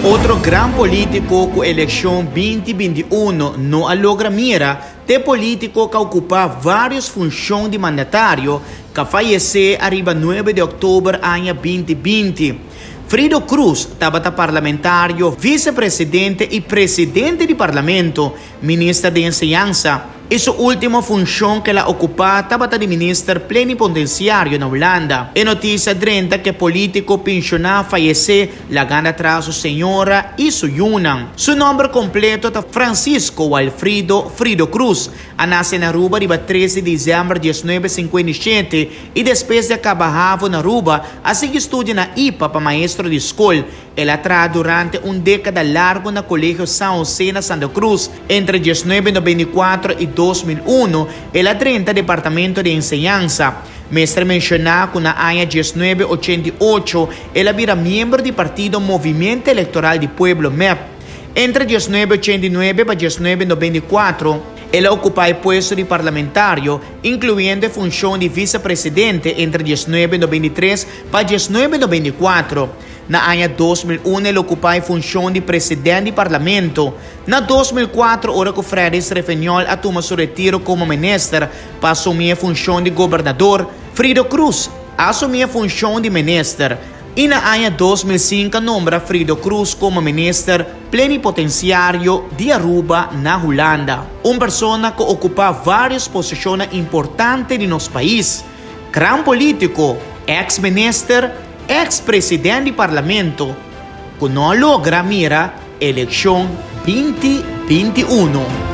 Outro grande político com a eleição 2021 não logra mira, de político que ocupa várias funções de mandatário, que faleceu arriba 9 de outubro ano 2020. Frido Cruz estava parlamentário, vice-presidente e presidente do parlamento, ministro de enseñanza. E sua última função que ela ocupava estava de ministro plenipotenciário na Holanda. E notícia 30 que político pensionado faleceu lagando atrás sua senhora e sua yunang. Seu nome completo é Francisco Alfredo Frido Cruz. Nasceu na Aruba dia 13 de dezembro de 1957 e depois de acabar na Aruba, assim estuda na IPA para maestro de escola. Ela trabalhou durante década largo no Colégio São José na Santa Cruz. Entre 1994 e 2001, ela treina Departamento de Enseñanza. Mestre mencionado que na ano 1988, ela vira membro do Partido Movimento Eleitoral do Pueblo MEP. Entre 1989 e 1994, ela ocupa o posto de parlamentário, incluindo a função de vice-presidente entre 1993 e 1994. Na ano 2001, ele ocupa a função de presidente do parlamento. Na 2004, hora que o Fredis Refenhol assuma seu retiro como ministro para assumir a função de governador, Frido Cruz assumiu a função de ministro. E na ano 2005, nombra Frido Cruz como ministro plenipotenciário de Aruba, na Holanda. Uma pessoa que ocupa várias posições importantes de nosso país. Gran político, ex-ministro, ex-presidente do parlamento, que não logra mira eleição 2021.